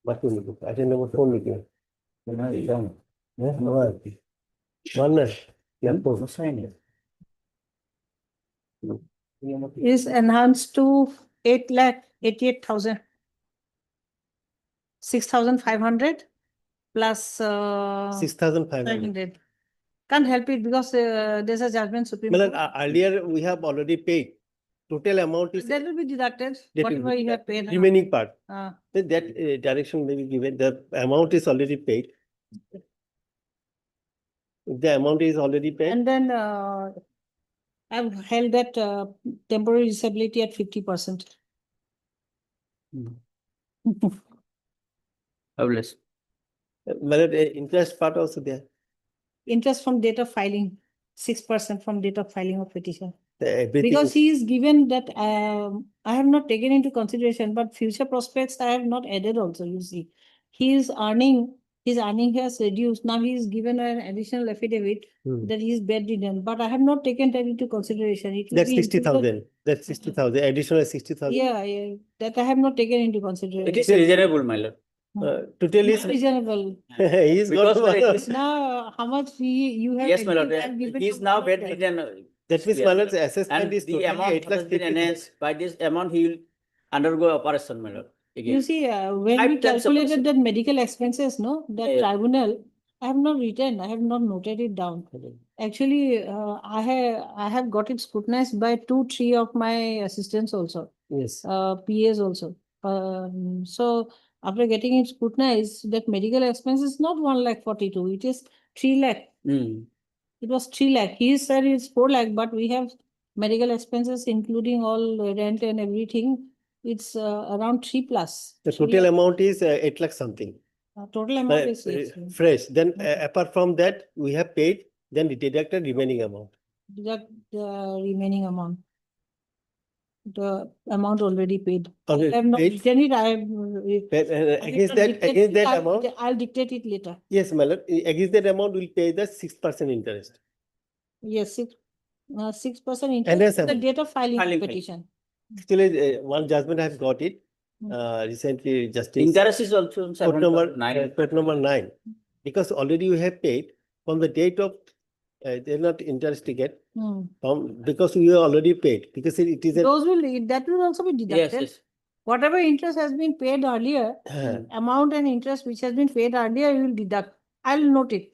What will you do? I don't know what phone you do. One Is enhanced to 8,88,000. 6,500 plus 6,500. Can't help it because there's a judgment Supreme Court. Earlier we have already paid. Total amount is That will be deducted. that will Whatever be you have paid. remaining part. Ah. That direction may be given. The amount is already paid. If the amount is already paid. And then I've held that temporary disability at 50%. Fabulous. But the interest part also there. Interest from date of filing, 6% from date of filing of petition. Everything. Because he is given that I have not taken into consideration, but future prospects I have not added also, you see. His earning has reduced. Now he is given an additional affidavit that he is bedridden, but I have not taken that into consideration. That's 60,000. That's 60,000. Additional 60,000. Yeah, that I have not taken into consideration. It is reasonable, my lord. Totally reasonable. He is Because Now, how much you have? Yes, my lord. He is now bedridden. That means my lord's assessment And is the totally amount 8 lakhs has been 50,000. enhanced. By this amount, he will undergo operation, my lord. Again. You see, when 5 we times calculated operation. that medical expenses, no, that Yeah. tribunal, I have not written, I have not noted it down. Actually, I have got it scrutinized by 2-3 of my assistants also. Yes. PAs also. So after getting it scrutinized, that medical expense is not 1,42,000, it is 3 lakh. It was 3 lakh. He said it's 4 lakh, but we have medical expenses, including all rent and everything. It's around 3 plus. The total amount is 8 lakh something. Total amount is yes. Fresh. Then apart from that, we have paid, then we deducted remaining amount. Deduct the remaining amount. The amount already paid. Already I have not paid? written it. I have Against that amount. I'll dictate it later. Yes, my lord. Against that amount, we'll pay the 6% interest. Yes, 6% interest at the date of filing petition. Actually, one judgment has got it recently. Justice. Interest is also Court number 9. Because already you have paid from the date of they're not interest ticket because we already paid because it is a That will also be deducted. Yes. Whatever interest has been paid earlier, amount and interest which has been paid earlier, you will deduct. I'll note it.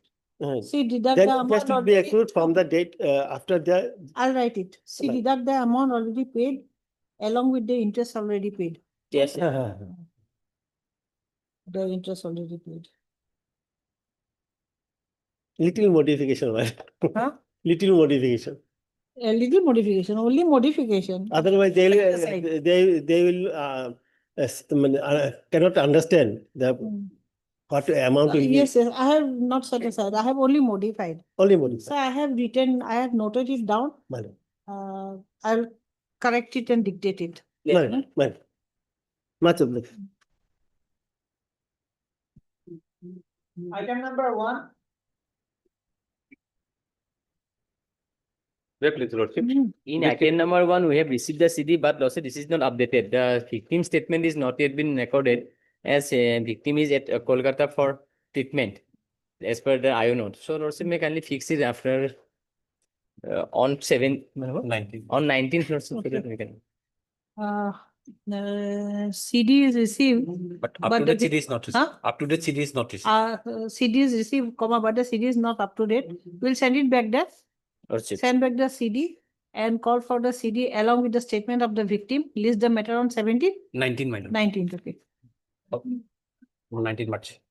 See, deduct then the amount. Interest will be accrued from the date after the. I'll write it. See, deduct the amount already paid along with the interest already paid. Yes. The interest already paid. Little modification, right? Huh? Little modification. A little modification, only modification. Otherwise, they will cannot understand the what amount will be. Yes, I have not set aside. I have only modified. Only modified. So I have written, I have noted it down. I'll correct it and dictate it. Much obliged. Item number 1. In item number 1, we have received the CD, but also this is not updated. The victim statement is not yet been recorded as a victim is at Kolkata for treatment as per the IO note. So Lordship may kindly fix it after on 19th. On 19th, Lordship. CD is received. But up to date CD is not received. Up to date CD is not received. CD is received, but the CD is not up to date. We'll send it back there. Send back the CD and call for the CD along with the statement of the victim. List the matter on 17th? 19th. 19th, okay. 19 March.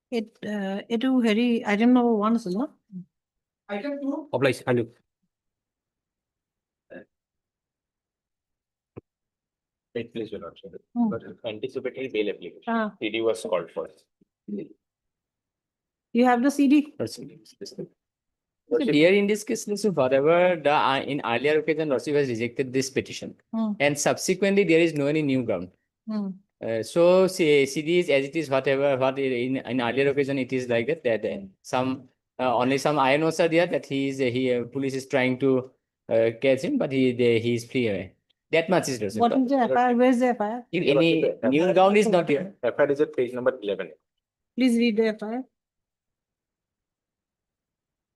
It will very, item number 1 is no? Item 2? Oblige, handle. Wait, please, Your Lordship. But anticipating bail application. CD was called for. You have the CD? So here in this case, whatever the in earlier occasion, Lordship has rejected this petition, and subsequently there is no any new ground. So CD is as it is. Whatever what in earlier occasion it is like that some only some IO notes are there that police is trying to catch him, but he is free away. That much is Lordship. What is the FIR? Where is the FIR? If any new ground is not here. FIR is at page number 11. Please read the FIR.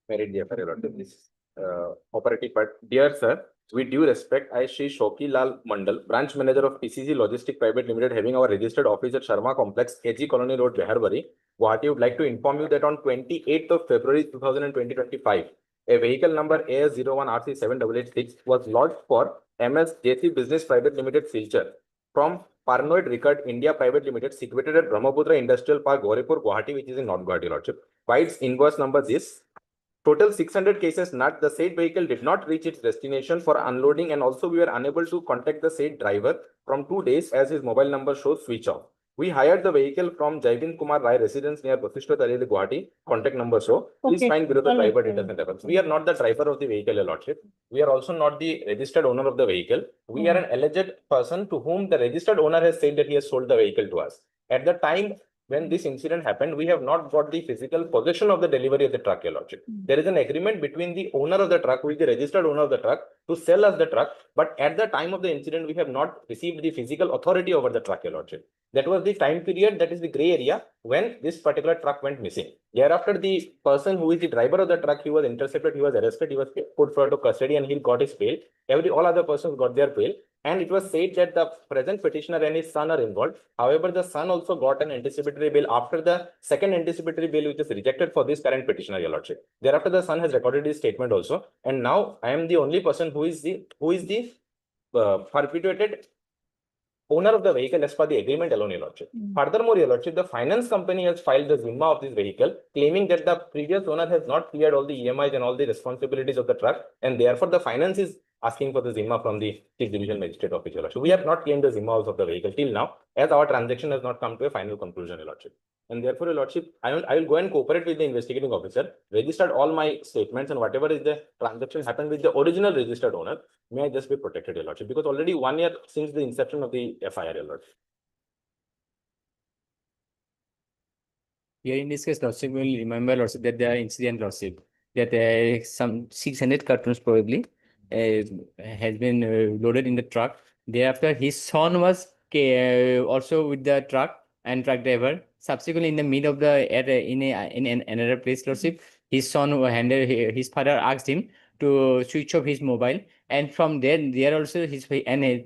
Married the FIR, Your Lordship. This operative part. Dear sir, with due respect, I, Shri Shoki Lal Mandal, branch manager of PCG Logistic Private Limited, having our registered office at Sharma Complex, AG Colony Road, Beharbari, Guwahati, would like to inform you that on 28th of February 2025, a vehicle number AS01RC7886 was lodged for MS JC Business Private Limited Silchar from Paranoid Record India Private Limited, situated at Brahmaputra Industrial Park, Gauripur, Guwahati, which is in North Guwahati, Lordship. By its invoice number this. Total 600 cases not, the said vehicle did not reach its destination for unloading, and also we were unable to contact the said driver from 2 days as his mobile number shows switch off. We hired the vehicle from Jaibind Kumar Rai residence near Vasishtha Talili, Guwahati. Contact number show. Please find below the driver details and reference. We are not the driver of the vehicle, Your Lordship. We are also not the registered owner of the vehicle. We are an alleged person to whom the registered owner has said that he has sold the vehicle to us. At the time when this incident happened, we have not got the physical possession of the delivery of the truck, Your Lordship. There is an agreement between the owner of the truck, who is the registered owner of the truck, to sell us the truck. But at the time of the incident, we have not received the physical authority over the truck, Your Lordship. That was the time period, that is the gray area, when this particular truck went missing. Thereafter, the person who is the driver of the truck, he was intercepted, he was arrested, he was put for custody, and he got his bail. All other persons got their bail. And it was said that the present petitioner and his son are involved. However, the son also got an anticipatory bail after the second anticipatory bail, which is rejected for this current petitioner, Your Lordship. Thereafter, the son has recorded his statement also. And now I am the only person who is the perpetuated owner of the vehicle as per the agreement alone, Your Lordship. Furthermore, Your Lordship, the finance company has filed the Zimma of this vehicle, claiming that the previous owner has not cleared all the EMIs and all the responsibilities of the truck, and therefore the finance is asking for the Zimma from the 6th Division Magistrate Office, Your Lordship. We have not claimed the Zimma of the vehicle till now, as our transaction has not come to a final conclusion, Your Lordship. And therefore, Your Lordship, I will go and cooperate with the investigating officer, registered all my statements, and whatever is the transaction happened with the original registered owner, may I just be protected, Your Lordship, because already 1 year since the inception of the FIR, Your Lordship. Here in this case, Lordship will remember, Lordship, that the incident, Lordship, that some 600 cartons probably has been loaded in the truck. Thereafter, his son was also with the truck and truck driver. Subsequently, in the middle of the in another place, Lordship, his son his father asked him to switch off his mobile, and from there also his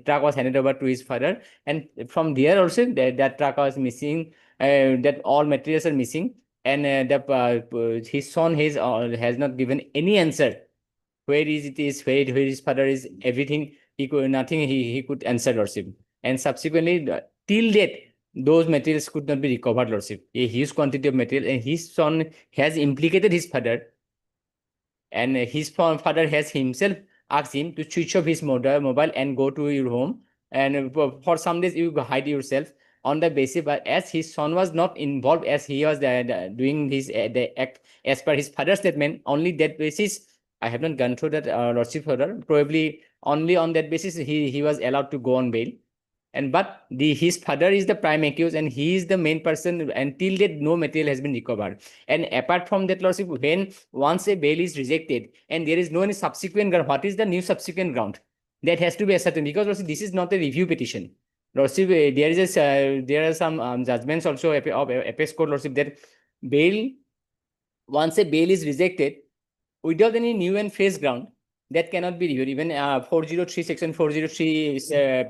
truck was handed over to his father, and from there also that truck was missing. That all materials are missing, and his son has not given any answer. Where is it where his father is, everything he could, nothing he could answer, Lordship. And subsequently, till date, those materials could not be recovered, Lordship. A huge quantity of material, and his son has implicated his father, and his father has himself asked him to switch off his mobile and go to your home, and for some days you hide yourself on the basis. But as his son was not involved, as he was doing his the act as per his father's statement, only that basis. I have not gone through that, Lordship further. Probably only on that basis he was allowed to go on bail. And but his father is the prime accused, and he is the main person. Until that, no material has been recovered. And apart from that, Lordship, when once a bail is rejected and there is no any subsequent ground, what is the new subsequent ground? That has to be ascertained, because Lordship, this is not a review petition. Lordship, there are some judgments also of Apex Court, Lordship, that bail, once a bail is rejected without any new and fresh ground, that cannot be reviewed. Even 403 section 403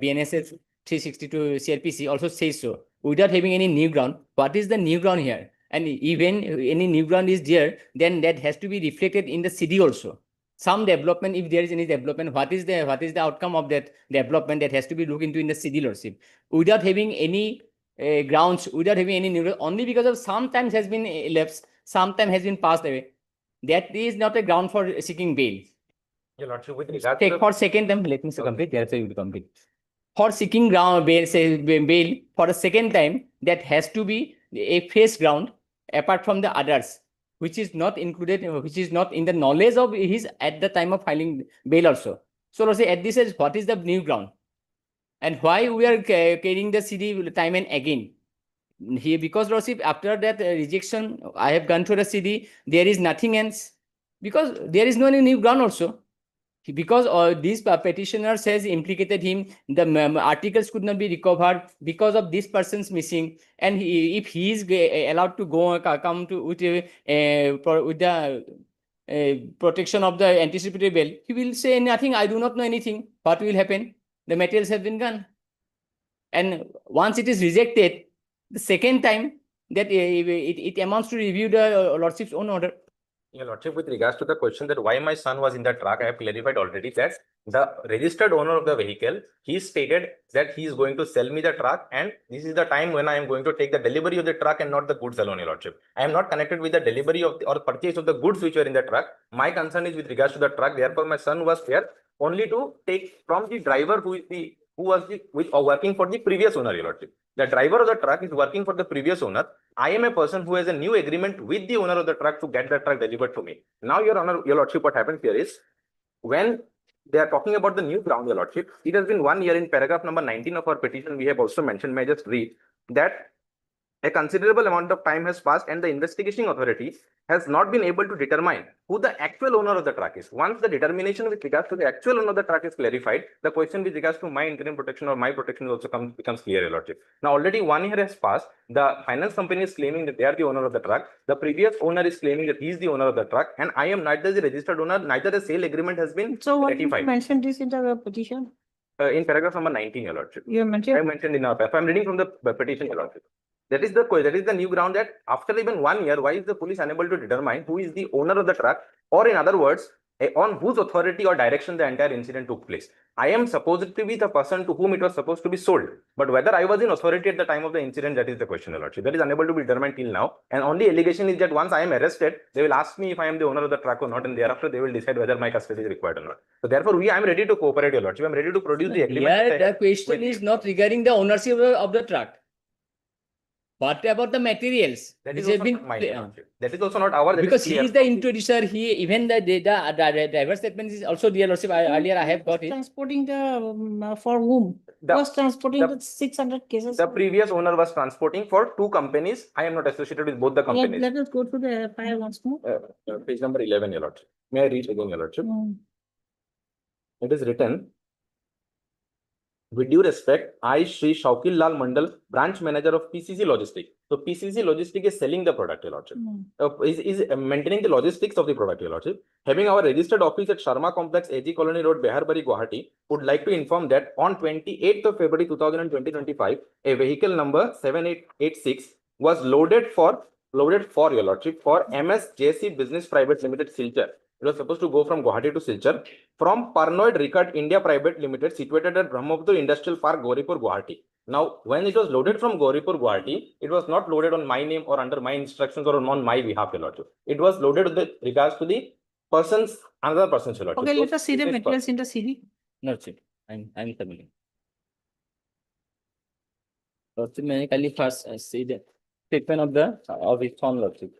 BNSS 362 CRPC also says so. Without having any new ground, what is the new ground here? And even any new ground is there, then that has to be reflected in the CD also. Some development, if there is any development, what is the outcome of that development, that has to be looked into in the CD, Lordship. Without having any grounds, without having any new, only because of sometimes has been elapsed, sometime has been passed away, that is not a ground for seeking bail. Your Lordship, with regard Take for second time, let me complete, thereafter you will complete. For seeking ground bail for a second time, that has to be a fresh ground apart from the others, which is not included, which is not in the knowledge of his at the time of filing bail also. So let's say at this age, what is the new ground? And why we are carrying the CD time and again? Here, because Lordship, after that rejection, I have gone through the CD, there is nothing else, because there is no any new ground also. because this petitioner says implicated him, the articles could not be recovered because of this person's missing, and if he is allowed to go come to with the protection of the anticipatory bail, he will say nothing, I do not know anything. What will happen? The materials have been gone. And once it is rejected, the second time that it amounts to review the lordship's own order. Your Lordship, with regards to the question that why my son was in the truck, I have clarified already that the registered owner of the vehicle, he stated that he is going to sell me the truck, and this is the time when I am going to take the delivery of the truck and not the goods alone, Your Lordship. I am not connected with the delivery of or purchase of the goods which were in the truck. My concern is with regards to the truck. Therefore, my son was there only to take from the driver who was working for the previous owner, Your Lordship. The driver of the truck is working for the previous owner. I am a person who has a new agreement with the owner of the truck to get the truck delivered to me. Now, Your Honor, Your Lordship, what happens here is when they are talking about the new ground, Your Lordship, it has been 1 year. In paragraph number 19 of our petition, we have also mentioned, may I just read that a considerable amount of time has passed and the investigating authority has not been able to determine who the actual owner of the truck is. Once the determination with regards to the actual owner of the truck is clarified, the question with regards to my interim protection or my protection also becomes clear, Your Lordship. Now, already 1 year has passed. The finance company is claiming that they are the owner of the truck. The previous owner is claiming that he is the owner of the truck, and I am neither the registered owner, neither the sale agreement has been ratified. You mentioned this in the petition? In paragraph number 19, Your Lordship. You mentioned? I mentioned in our paragraph. I'm reading from the petition, Your Lordship. That is the new ground that after even 1 year, why is the police unable to determine who is the owner of the truck, or in other words, on whose authority or direction the entire incident took place? I am supposed to be the person to whom it was supposed to be sold, but whether I was in authority at the time of the incident, that is the question, Your Lordship. That is unable to be determined till now. And only allegation is that once I am arrested, they will ask me if I am the owner of the truck or not, and thereafter they will decide whether my custody is required or not. So therefore, I am ready to cooperate, Your Lordship. I am ready to produce the agreement. Here, the question is not regarding the ownership of the truck. What about the materials? That is also not mine, Your Lordship. That is also not our. Because he is the introducer. He even the driver statement is also, dear Lordship. Earlier I have got it. Transporting the for whom? Was transporting the 600 cases. The previous owner was transporting for 2 companies. I am not associated with both the companies. Let us go to the FIR once more. Page number 11, Your Lordship. May I read again, Your Lordship? It is written, with due respect, I, Shri Shaukil Lal Mandal, branch manager of PCC Logistics. So PCC Logistics is selling the product, Your Lordship. Is maintaining the logistics of the product, Your Lordship. Having our registered office at Sharma Complex, AG Colony Road, Beharbari, Gauhati, would like to inform that on 28th of February 2025, a vehicle number 7886 was loaded for, Your Lordship, for MSJC Business Private Limited, Silchar. It was supposed to go from Gauhati to Silchar from Parnoid Ricard India Private Limited, situated at Brahmaputra Industrial Park, Gauripur, Gauhati. Now, when it was loaded from Gauripur, Gauhati, it was not loaded on my name or under my instructions or on my behalf, Your Lordship. It was loaded with regards to the person's, another person's, Your Lordship. Okay, let us see the materials in the CD. No, sir. I'm familiar. Lordship, may I first see the statement of its own, Lordship.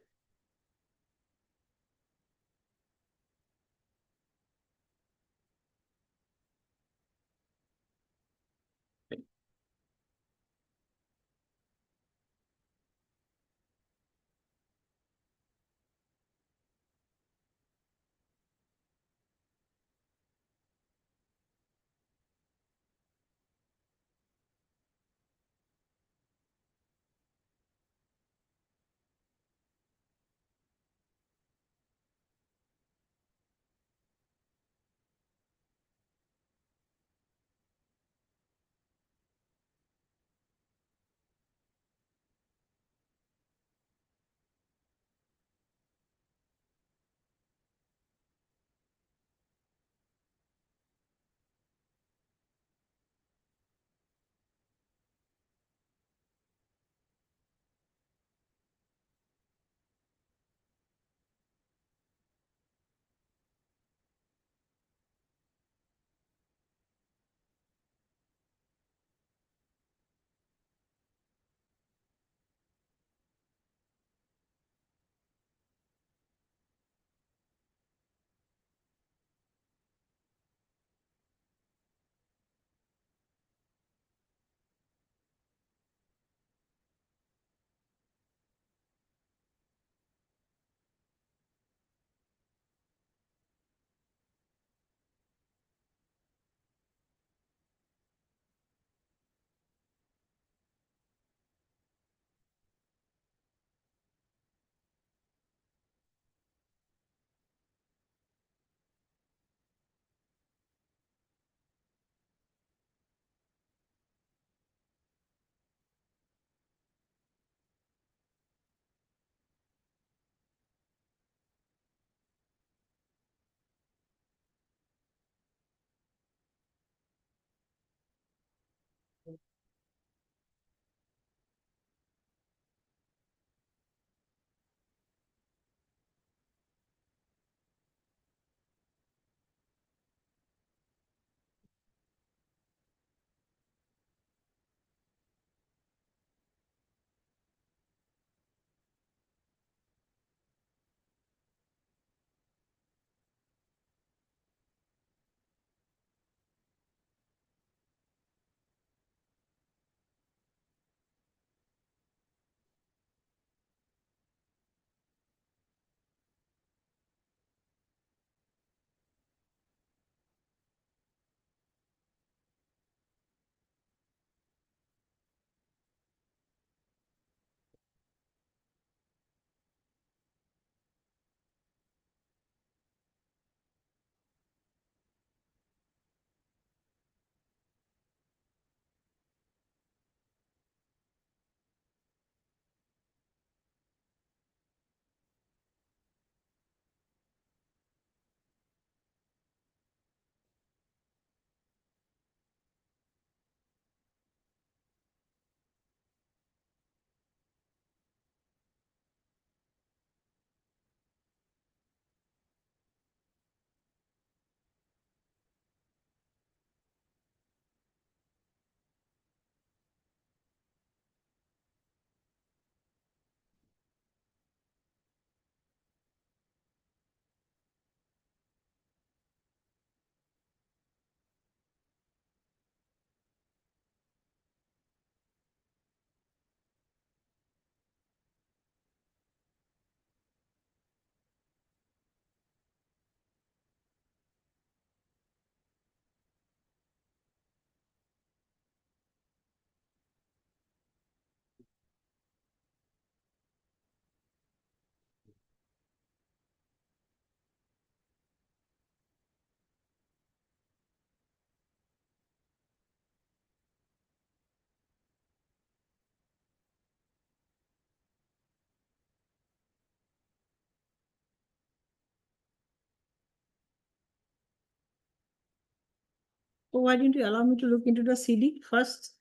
So why didn't you allow me to look into the CD first?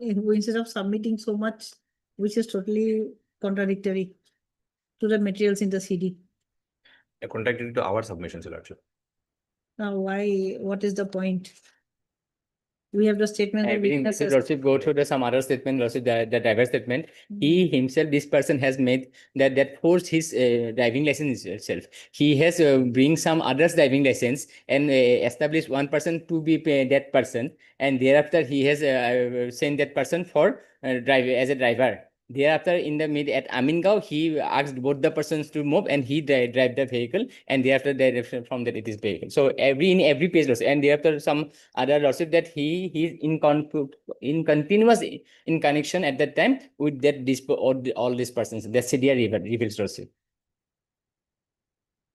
Instead of submitting so much, which is totally contradictory to the materials in the CD. Contradictory to our submissions, Your Lordship. Now, why? What is the point? We have the statement of witnesses. Lordship, go through the some other statement, Lordship, the driver statement. He himself, this person has made that forced his driving license itself. He has bring some others driving license and established one person to be that person, and thereafter he has sent that person for drive as a driver. Thereafter, in the mid at Amingao, he asked both the persons to move, and he drive the vehicle, and thereafter from that it is vehicle. So in every page, Lordship, and thereafter some other Lordship that he is in continuous in connection at that time with that all these persons. That CDR reveals, Lordship.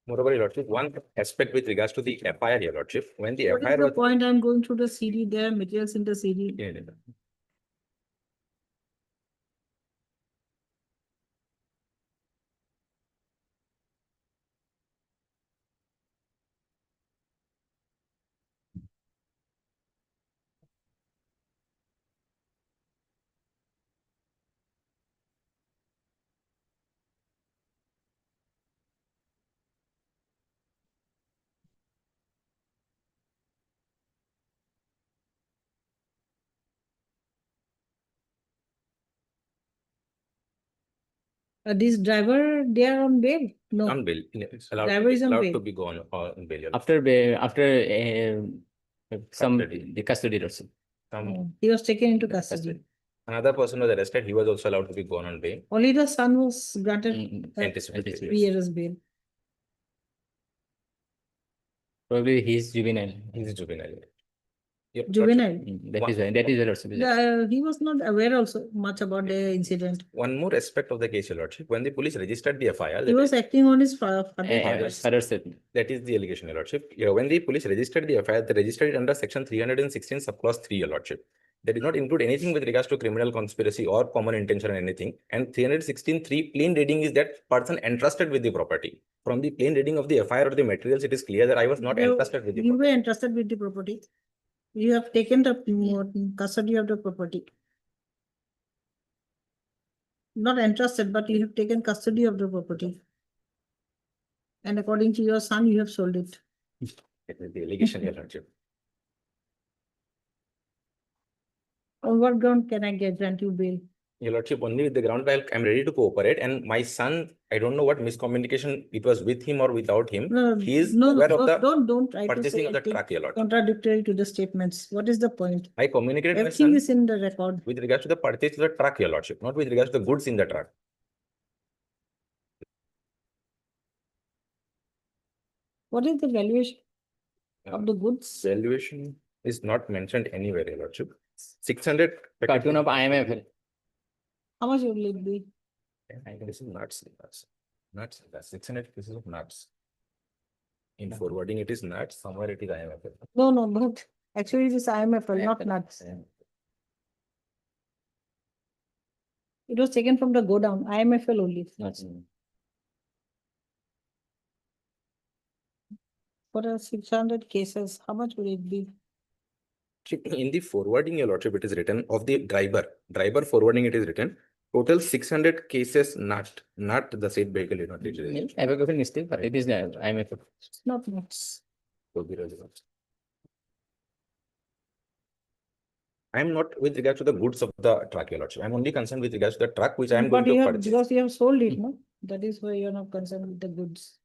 Moreover, Your Lordship, one aspect with regards to the FIR, Your Lordship, when the What FIR is the was point? I'm going through the CD. There are materials in the CD. This driver, they are on bail? No. on bail, it's allowed, Driver is on allowed bail. to be gone on bail. Your After some the custody, Lordship. He was taken into custody. Another person was arrested. He was also allowed to be gone on bail. Only the son was granted Anticipated. 3 years bail. Probably he's juvenile. He's juvenile. Your Juvenile. That is Lordship. He was not aware also much about the incident. One more aspect of the case, Your Lordship, when the police registered the FIR, He was acting on his father's Father statement. that is the allegation, Your Lordship. Yeah, when the police registered the FIR, they registered it under section 316 subclause 3, Your Lordship. They did not include anything with regards to criminal conspiracy or common intention or anything. And 316(3) plain reading is that person entrusted with the property. From the plain reading of the FIR or the materials, it is clear that I was not entrusted with the property. You were entrusted with the property. You have taken the custody of the property. Not entrusted, but you have taken custody of the property. And according to your son, you have sold it. It is the allegation, Your Lordship. On what ground can I grant you bail? Your Lordship, only with the ground while I'm ready to cooperate. And my son, I don't know what miscommunication it was with him or without him. He is aware of the don't try to purchasing say of the anything truck, Your Lordship. contradictory to the statements. What is the point? I communicated with my Everything son is in the record. with regards to the purchase of the truck, Your Lordship, not with regards to the goods in the truck. What is the valuation of the goods? Valuation is not mentioned anywhere, Your Lordship. 600 Cartoon of IMF. How much will it be? I think this is nuts. Nuts. That's 600 pieces of nuts. In forwarding, it is nuts. Somewhere it is IMF. No, but actually it is IMFL, not nuts. It was taken from the go down, IMFL only. Nuts. For a 600 cases, how much will it be? In the forwarding, Your Lordship, it is written of the driver forwarding, it is written total 600 cases not the said vehicle. Not It is IMF. It's not nuts. I'm not with regards to the goods of the truck, Your Lordship. I'm only concerned with regards to the truck which I am But going you to have, purchase. because you have sold it, no? That is why you're not concerned with the goods.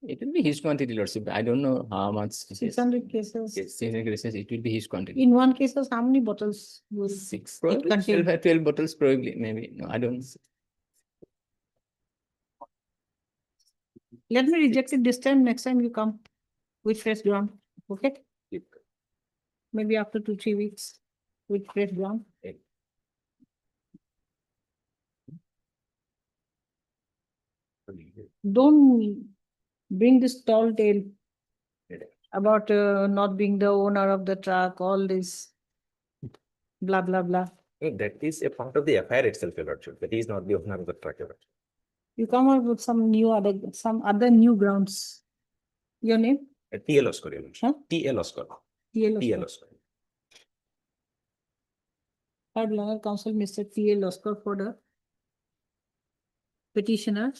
It will be his quantity, Lordship. I don't know how much. 600 cases. Yes, 600 cases. It will be his quantity. In one case, how many bottles will Six, it probably contain? 12 bottles, probably. Maybe. No, I don't know. Let me reject it this time. Next time you come with fresh ground. Okay? Maybe after 2-3 weeks with fresh ground. Don't bring this tall tale about not being the owner of the truck, all this blah, blah, blah. That is a part of the FIR itself, Your Lordship. That he is not the owner of the truck, Your Lordship. You come up with some other new grounds. Your name? TL Oscar, Your Lordship. Huh? TL Oscar. TL TL Oscar. Oscar. Third learner counsel, Mr. TL Oscar, for the petitioner,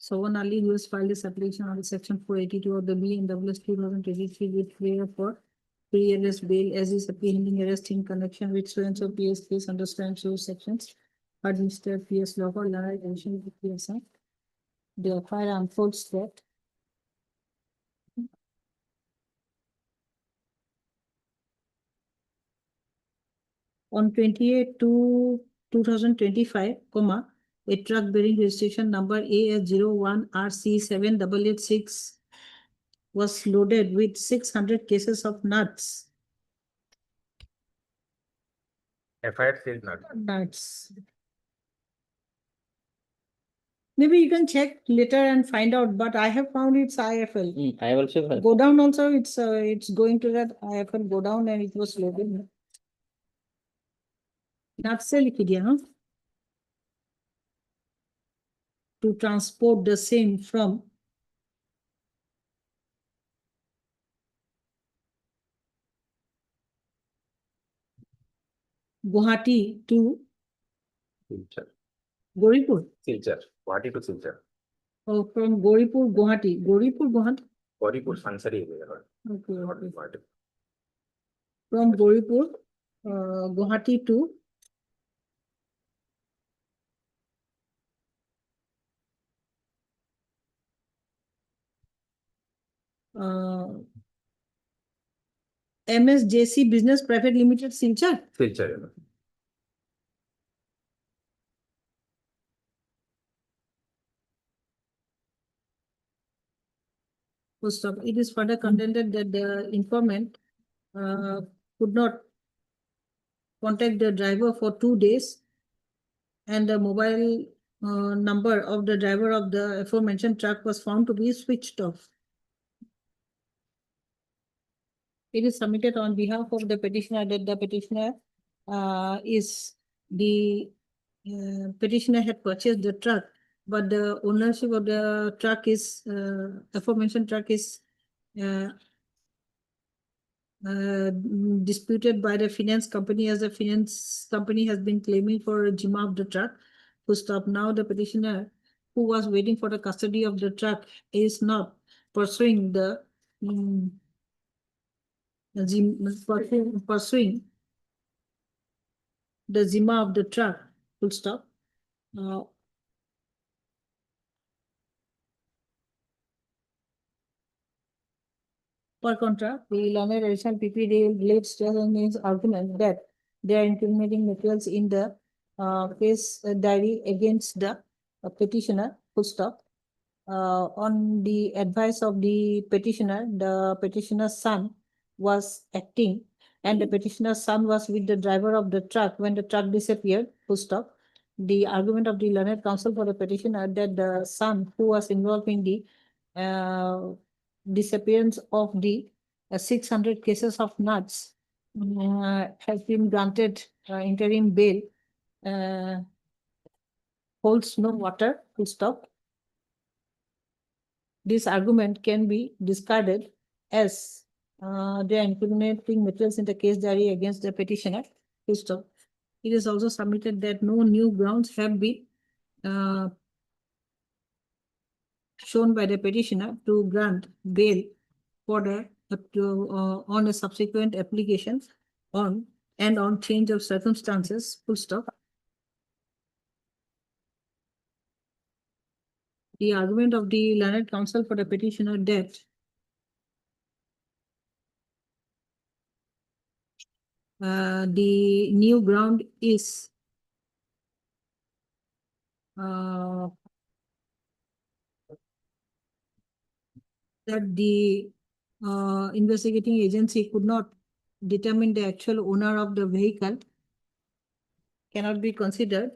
Sovan Ali, who has filed his application under section 482 of the BNWS 2023 with prayer for pre-arrest bail as is apprehending arrest in connection with so-and-so PS case under so sections. Heard Mr. PS Law for learner addition with PSI. The fire unfolds that on 28/2/2025, a truck bearing registration number AS01RC7886 was loaded with 600 cases of nuts. FIR says not. Nuts. Maybe you can check later and find out, but I have found it's IFL. I also heard. Go down also, it's going to that IFL go down and it was loaded. Nuts se likh diya, huh? To transport the same from Gauhati to Silchar. Gauripur. Silchar. Guwahati to Silchar. Oh, from Gauripur, Gauhati. Gauripur, Gauhati. Gauripur, Sansari. Okay. From Gauripur, Gauhati to MSJC Business Private Limited, Silchar. Silchar. Full stop. It is further contended that the informant could not contact the driver for 2 days, and the mobile number of the driver of the aforementioned truck was found to be switched off. It is submitted on behalf of the petitioner that the petitioner petitioner had purchased the truck but the ownership of the truck is, aforementioned truck is uh, disputed by the finance company, as the finance company has been claiming for Jima of the truck. Who stop now the petitioner who was waiting for the custody of the truck is not pursuing the pursuing the Zima of the truck. Full stop. Per contra, the learned additional PPD relates to the argument that they are incriminating materials in the case diary against the petitioner. Full stop. On the advice of the petitioner's son was acting, and the petitioner's son was with the driver of the truck when the truck disappeared. Full stop. The argument of the learned counsel for the petitioner that the son who was involved in the disappearance of the 600 cases of nuts has been granted interim bail holds no water. Full stop. This argument can be discarded as they are incriminating materials in the case diary against the petitioner. Full stop. It is also submitted that no new grounds have been shown by the petitioner to grant bail for the on a subsequent application on change of circumstances. Full stop. The argument of the learned counsel for the petitioner that the new ground is that the investigating agency could not determine the actual owner of the vehicle cannot be considered,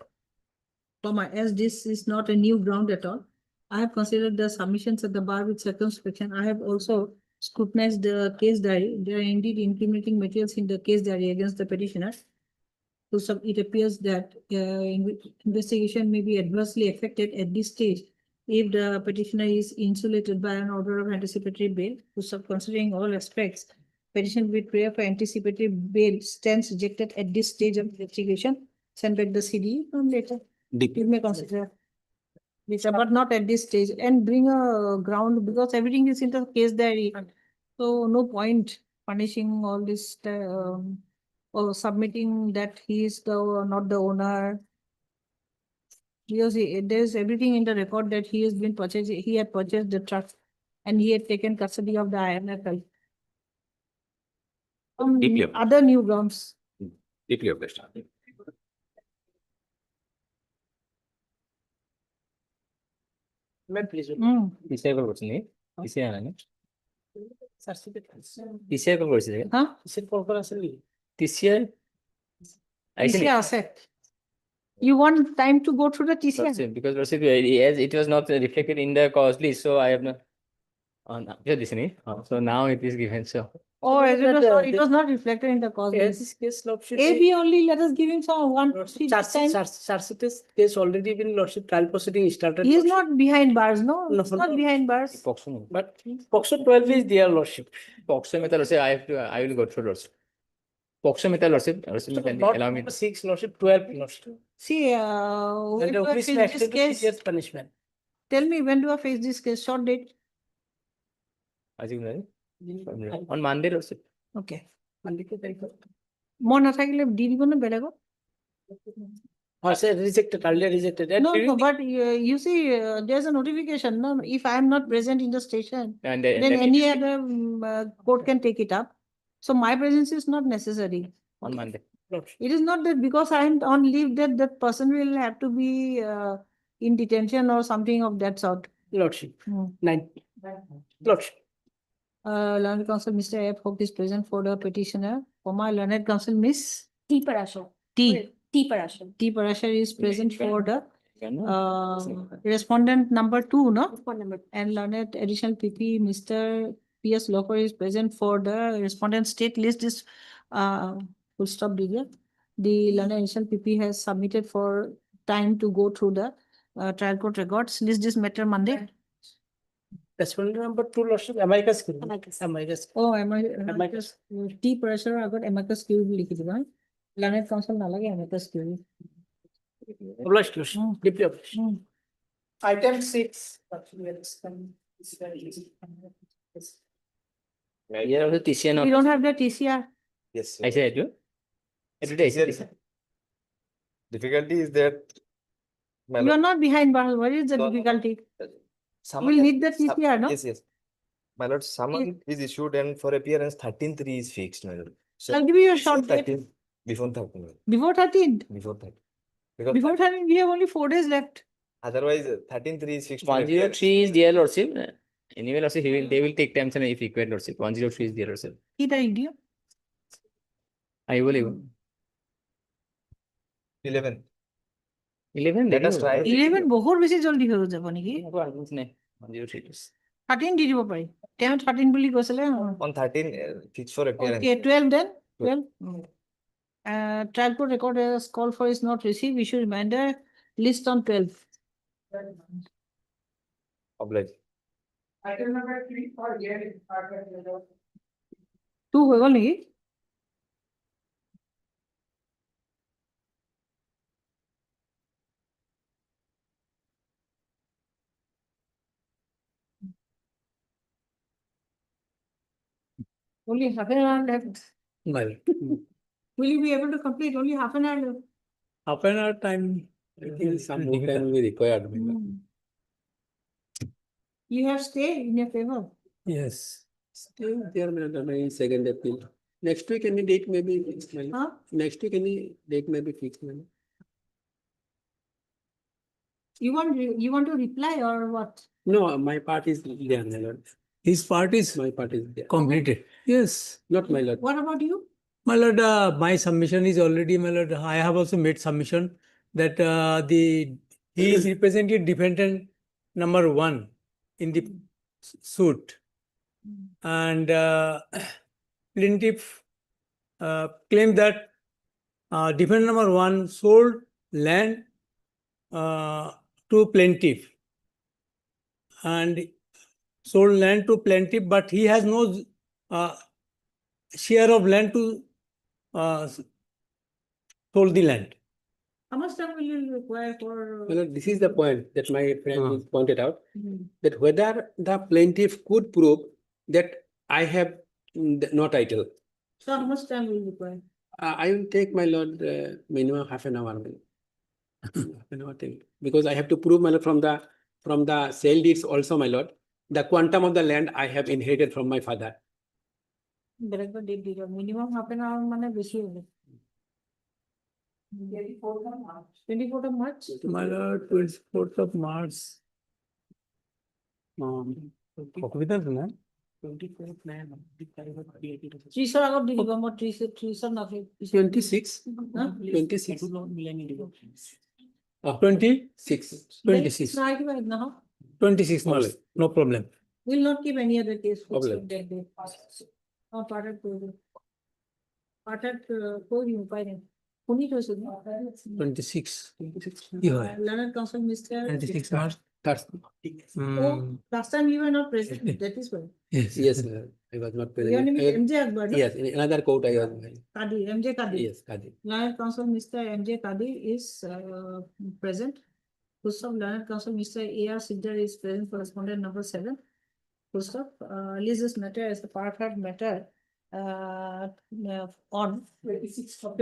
as this is not a new ground at all. I have considered the submissions at the bar with circumspection. I have also scrutinized the case diary. There are indeed incriminating materials in the case diary against the petitioner. So it appears that investigation may be adversely affected at this stage if the petitioner is insulated by an order of anticipatory bail. So considering all aspects, petition with prayer for anticipatory bail stands rejected at this stage of investigation. Send back the CD later. You may consider, but not at this stage, and bring a ground because everything is in the case diary. So no point punishing all this or submitting that he is not the owner. Because there's everything in the record that he has been purchased. He had purchased the truck and he had taken custody of the IMFL. Other new grounds. Deeply obliged. Please. PCI call করছিলেন PCI আনানি certificate PCI call করেছিলেন হ্যাঁ PCI call করা আছে TCI TCI আছে. You want time to go through the TCI? Because as it was not reflected in the cost list, so I have not so now it is given. So it was not reflected in the cost list. AB only, let us give him some one case already been lordship trial proceeding started. He is not behind bars, no? It's not behind bars. But POCSO 12 is their lordship. POCSO metal I will go through lordship. POCSO metal lordship allow me. 6 lordship, 12 lordship. See, when do I face this case? Punishment. Tell me, when do I face this case? Short date? I think on Monday lordship. Okay. Monday ke tarikh. More na thakile di dibo na belego? Rejected, earlier rejected. No, but you see, there's a notification. No, if I am not present in the station, And then any other court can take it up. So my presence is not necessary. On Monday. It is not that because I am on leave that person will have to be in detention or something of that sort. Lordship. 9. Lordship. Learned counsel Mr. F. Hope is present for the petitioner. For my learned counsel Miss T. Parashar. T. Parashar. T. Parashar is present for the respondent number 2, no? And learned additional PP Mr. P.S. Locker is present for the respondent state list is full stop digger. The learned additional PP has submitted for time to go through the trial court records. List this matter Monday. Respondent number 2, Lordship, amicus curiae. Amicus. Amicus. Oh, Amicus. T pressure agot amicus curiae likhi diba. Learned counsel nalage amicus curiae. Obliged, Lordship. Deeply obliged. Item 6. Here also TCR We not. don't have the TCR. Yes. I said you. Today. Difficulty is that my You are not behind, Bahal. What is the No, no. difficulty? summon We'll has- need the TCR, no? Yes, yes. My lord, summon is issued and for appearance 13/3 is fixed, my lord. So I'll give you a short date. 13 before 13. Before 13th. Before 13. Because Before 13th, we have only 4 days left. otherwise 13/3 is fixed. for appearance. 103 is there, Lordship. Anyway, Lordship, they will take time if required, Lordship. 103 is there, Lordship. কি তারিখ দিও? I will even. 11. 11 Let us try. 11 বহুত বেছি জলদি হৈ যাব নেকি? 103 is. 13 দি দিব পাৰি। তেওঁ 13 বুলি কৈছিলে। On 13 fixed for appearance. Okay, 12 then. 12. Trial court record as call for is not received. Issue reminder list on 12. Obliged. Item number 3 for hearing. 2 হৈ গ'ল নেকি? Only half an hour left. Well, Will you be able to complete? Only half an hour left. half an hour time. I think some more time will be required. my lord. You have stayed in your favor. Yes. Still there, my second appeal. Next week, any date may be fixed. my lord. Huh? Next week, any date may be fixed. my lord. You want to reply or what? No, my part is there, my lord. His part is. My part is there. Completed. Yes, not my lord. What about you? My lord, my submission is already, my lord, I have also made submission that he is represented defendant number 1 in the suit. And plaintiff claimed that defendant number 1 sold land to plaintiff and sold land to plaintiff, but he has no share of land to sold the land. How much time will you require for? My lord, this is the point that my friend Ah. has pointed out, Mhm. that whether the plaintiff could prove that I have no title. So how much time will you require? I will take, my lord, minimum half an hour. Half an hour till, because I have to prove, my lord, from the sale deeds also, my lord, the quantum of the land I have inherited from my father. বেলেগ date দি দিও minimum half an hour মানে বেশি হবে 24th of March. My lord, 24th of March. Prohibitions, no? 30 আগত দি দিব মই 30 নাকি 26. Huh? 26. 26. 26. নাই কিবা না 26, my lord. No problem. will not keep any other case fixed Problem. with that day. পাঠাত করব পাঠাত কই উপায় নেই উনি কইছে 26. কি হয়? Leonard Council Mr. 26 March. That's, Oh, last time you were not present. That is why. Yes. yes, I was not present. Your name is MJ Akbar. No? Yes, in another court I was. Kadi, MJ Kadi. Yes, Kadi. Leonard Council Mr. MJ Kadi is present. Full stop. Leonard Council Mr. A.R. Siddhar is present for respondent number 7. Full stop. List this matter as the part heard matter on 26 of